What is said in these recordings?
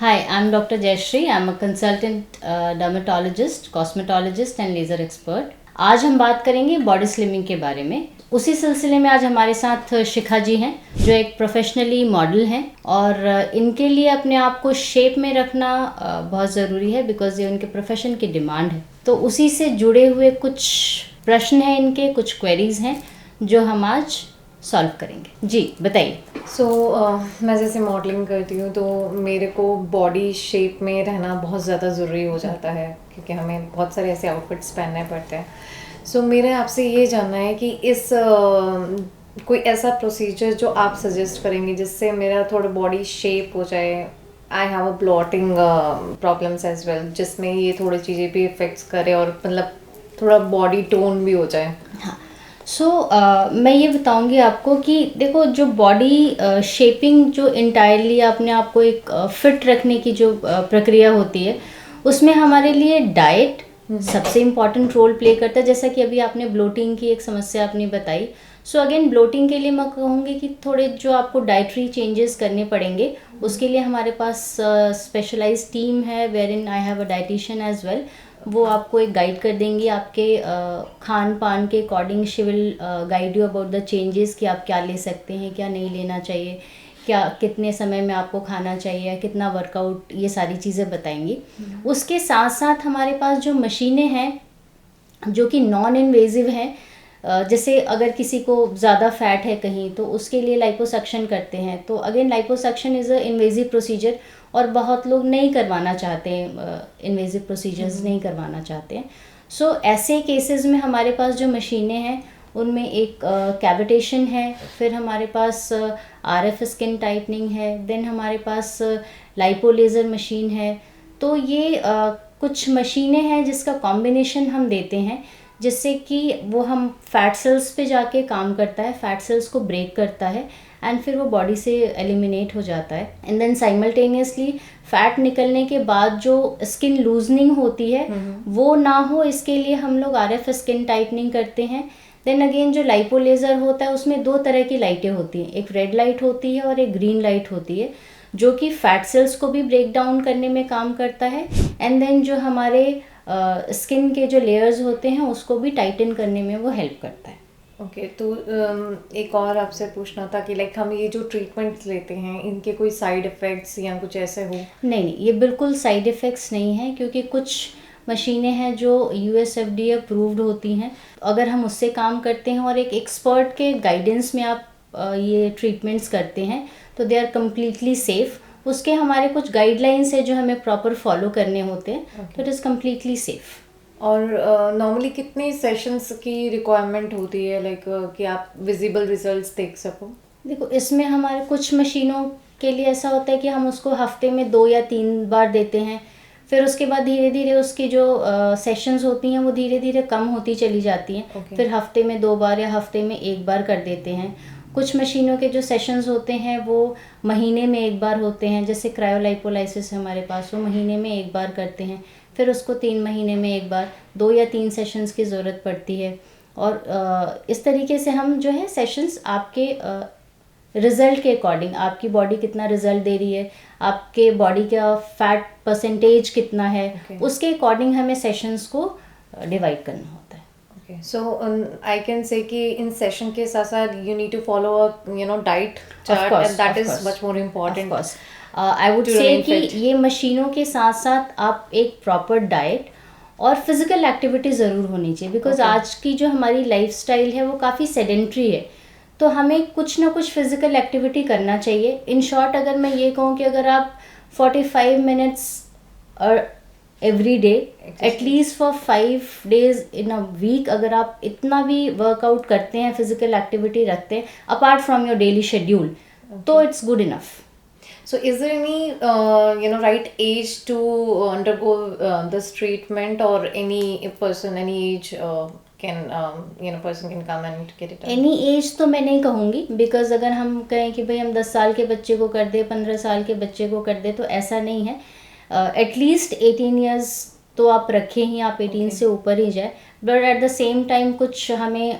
Hi, I'm Dr. Jayashree. I'm a consultant dermatologist, cosmetologist and laser expert. आज हम बात करेंगे बॉडी स्लिमिंग के बारे में। उसी सिलसिले में आज हमारे साथ शिखा जी हैं, जो एक प्रोफेशनली मॉडल हैं और इनके लिए अपने आप को शेप में रखना बहुत ज़रूरी है, बिकॉज ये उनके प्रोफेशन की डिमांड है। तो उसी से जुड़े हुए कुछ प्रश्न हैं इनके, कुछ क्वेरीज हैं जो हम आज सॉल्व करेंगे। जी बताइए। मैं जैसे मॉडलिंग करती हूँ तो मेरे को बॉडी शेप में रहना बहुत ज़्यादा ज़रूरी हो जाता है, क्योंकि हमें बहुत सारे ऐसे आउटफिट्स पहनने पड़ते हैं। मेरे आपसे ये जानना है कि इस कोई ऐसा प्रोसीजर जो आप सजेस्ट करेंगे जिससे मेरा थोड़ा बॉडी शेप हो जाए। I have a bloating problems as well, जिसमें ये थोड़ी चीज़ें भी इफ़ेक्ट्स करे और मतलब थोड़ा बॉडी टोन भी हो जाए। हाँ, मैं ये बताऊंगी आपको कि देखो, जो बॉडी शेपिंग जो इंटायरली अपने आप को एक फिट रखने की जो प्रक्रिया होती है, उसमें हमारे लिए डाइट सबसे इम्पॉर्टेंट रोल प्ले करता है। जैसा कि अभी आपने ब्लोटिंग की एक समस्या आपने बताई। अगेन ब्लोटिंग के लिए मैं कहूँगी कि थोड़े जो आपको डाइटरी चेंजेस करने पड़ेंगे, उसके लिए हमारे पास स्पेशलाइज टीम है, wherein I have a dietitian as well. वो आपको एक गाइड कर देंगी आपके खान पान के according. She will guide you about the changes कि आप क्या ले सकते हैं, क्या नहीं लेना चाहिए, क्या कितने समय में आपको खाना चाहिए, कितना वर्कआउट, ये सारी चीज़ें बताएंगी। उसके साथ साथ हमारे पास जो मशीनें हैं जो कि नॉन इन्वेजिव हैं, जैसे अगर किसी को ज़्यादा फैट है कहीं, तो उसके लिए लाइपोसक्शन करते हैं। तो again liposuction is a invasive procedure और बहुत लोग नहीं करवाना चाहते हैं, इन्वेजिव प्रोसीजर्स नहीं करवाना चाहते हैं। ऐसे केसेस में हमारे पास जो मशीनें हैं उनमें एक कैविटेशन है, फिर हमारे पास आरएफ स्किन टाइटनिंग है, देन हमारे पास लाइपो लेज़र मशीन है। तो ये कुछ मशीनें हैं जिसका कॉम्बिनेशन हम देते हैं, जिससे कि वो हम फैट सेल्स पे जाके काम करता है, फैट सेल्स को ब्रेक करता है एंड फिर वो बॉडी से एलिमिनेट हो जाता है। एंड देन साइमल्टेनियसली फैट निकलने के बाद जो स्किन लूजनिंग होती है वो ना हो, इसके लिए हम लोग आरएफ स्किन टाइटनिंग करते हैं। देन अगेन जो लाइपो लेज़र होता है उसमें दो तरह की लाइटें होती हैं, एक रेड लाइट होती है और एक ग्रीन लाइट होती है, जो कि फैट सेल्स को भी ब्रेक डाउन करने में काम करता है। एंड देन जो हमारे स्किन के जो लेयर्स होते हैं उसको भी टाइटन करने में वो हेल्प करता है। ओके, तो एक और आपसे पूछना था कि लाइक हम ये जो ट्रीटमेंट्स लेते हैं इनके कोई साइड इफ़ेक्ट्स या कुछ ऐसे हो? नहीं, ये बिल्कुल साइड इफ़ेक्ट्स नहीं है, क्योंकि कुछ मशीनें हैं जो यूएसएफडीए अप्रूव्ड होती हैं। अगर हम उससे काम करते हैं और एक एक्सपर्ट के गाइडेंस में आप ये ट्रीटमेंट्स करते हैं तो दे आर कम्प्लीटली सेफ़। उसके हमारे कुछ गाइडलाइंस है जो हमें प्रॉपर फॉलो करने होते हैं, तो इट इज़ कम्प्लीटली सेफ़। और नॉर्मली कितनी सेशंस की रिक्वायरमेंट होती है, लाइक कि आप विजिबल रिजल्ट्स देख सको? देखो, इसमें हमारे कुछ मशीनों के लिए ऐसा होता है कि हम उसको हफ्ते में 2 या 3 बार देते हैं, फिर उसके बाद धीरे धीरे उसकी जो सेशंस होती हैं वो धीरे धीरे कम होती चली जाती हैं। फिर हफ्ते में 2 बार या हफ्ते में 1 बार कर देते हैं। कुछ मशीनों के जो सेशंस होते हैं वो महीने में 1 बार होते हैं, जैसे क्रायोलाइपोलाइसिस है हमारे पास, वो महीने में 1 बार करते हैं। फिर उसको 3 महीने में 1 बार, 2 या 3 सेशंस की ज़रूरत पड़ती है। और इस तरीके से हम जो है सेशंस आपके रिज़ल्ट के अकॉर्डिंग, आपकी बॉडी कितना रिज़ल्ट दे रही है, आपके बॉडी का फैट परसेंटेज कितना है, उसके अकॉर्डिंग हमें सेशंस को डिवाइड करना होता है। Okay, so I can say कि इन सेशन के साथ साथ you need to follow a diet chart, and that is much more important. I would say कि ये मशीनों के साथ साथ आप एक प्रॉपर डाइट और फिजिकल एक्टिविटी ज़रूर होनी चाहिए, बिकॉज आज की जो हमारी लाइफस्टाइल है वो काफ़ी सेडेंट्री है, तो हमें कुछ ना कुछ फिजिकल एक्टिविटी करना चाहिए। इन शॉर्ट अगर मैं ये कहूँ कि अगर आप 45 minutes every day, at least for 5 days in a week, अगर आप इतना भी वर्कआउट करते हैं, फिजिकल एक्टिविटी रखते हैं apart from your daily schedule, तो it's good enough. So is there any right age to undergo this treatment, or any person, any age person can come and get it done? Any as तो मैं नहीं कहूँगी, because अगर हम कहें कि भाई हम 10 साल के बच्चे को कर दे, 15 साल के बच्चे को कर दे, तो ऐसा नहीं है। एटलीस्ट 18 ईयर्स तो आप रखें ही, आप 18 से ऊपर ही जाए। But at the same time कुछ हमें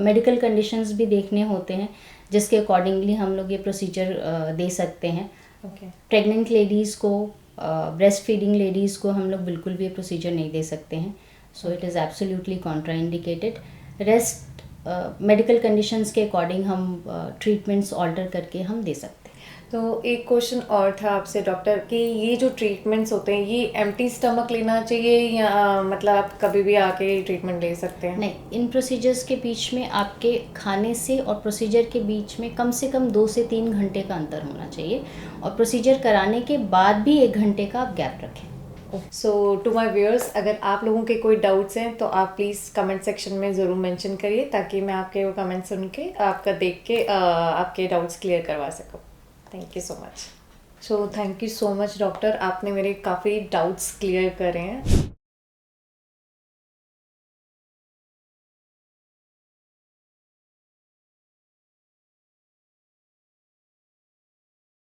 मेडिकल कंडीशंस भी देखने होते हैं, जिसके अकॉर्डिंगली हम लोग ये प्रोसीजर दे सकते हैं। प्रेग्नेंट लेडीज़ को ब्रेस्ट फीडिंग लेडीज़ को हम लोग बिल्कुल भी ये प्रोसीजर नहीं दे सकते हैं, so it is absolutely contraindicated. Rest medical conditions के अकॉर्डिंग हम ट्रीटमेंट्स ऑल्टर करके हम दे सकते हैं। तो एक क्वेश्चन और था आपसे डॉक्टर कि ये जो ट्रीटमेंट्स होते हैं ये एम्प्टी स्टमक लेना चाहिए या मतलब आप कभी भी आके ट्रीटमेंट ले सकते हैं? नहीं, इन प्रोसीजर्स के बीच में आपके खाने से और प्रोसीजर के बीच में कम से कम 2 से 3 घंटे का अंतर होना चाहिए, और प्रोसीजर कराने के बाद भी 1 घंटे का आप गैप रखें। सो टू माय व्यूअर्स, अगर आप लोगों के कोई डाउट्स हैं तो आप प्लीज़ कमेंट सेक्शन में ज़रूर मेंशन करिए, ताकि मैं आपके वो कमेंट सुन के आपका देख के आपके डाउट्स क्लियर करवा सकूँ। Thank you so much. So thank you so much doctor, आपने मेरे काफ़ी डाउट्स क्लियर करे हैं।